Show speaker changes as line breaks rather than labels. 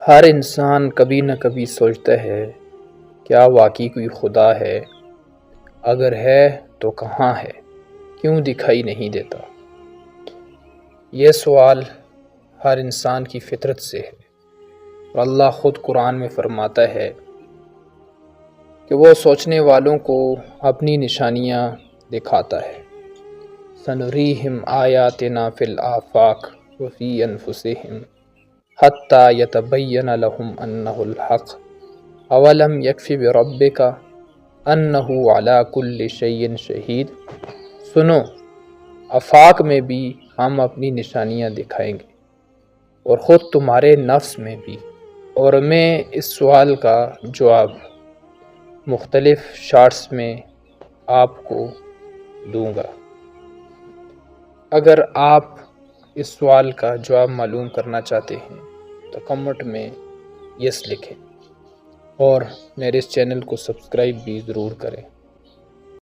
ہر انسان کبھی نہ کبھی سوچتا ہے کیا واقعی کوئی خدا ہے؟ اگر ہے تو کہاں ہے؟ کیوں دکھائی نہیں دیتا؟ یہ سوال ہر انسان کی فطرت سے ہے، اور اللہ خود قرآن میں فرماتا ہے کہ وہ سوچنے والوں کو اپنی نشانیاں دکھاتا ہے۔ سنریہم آیاتنا فی الآفاق وفی انفسہم حتی یتبین لہم انہ الحق اولم یکفی بربک انہ علی کل شیء شہید۔ سنو، آفاق میں بھی ہم اپنی نشانیاں دکھائیں گے، اور خود تمہارے نفس میں بھی۔ اور میں اس سوال کا جواب مختلف شارٹس میں آپ کو دوں گا۔ اگر آپ اس سوال کا جواب معلوم کرنا چاہتے ہیں تو کمنٹ میں یس لکھیں، اور میرے اس چینل کو سبسکرائب بھی ضرور کریں۔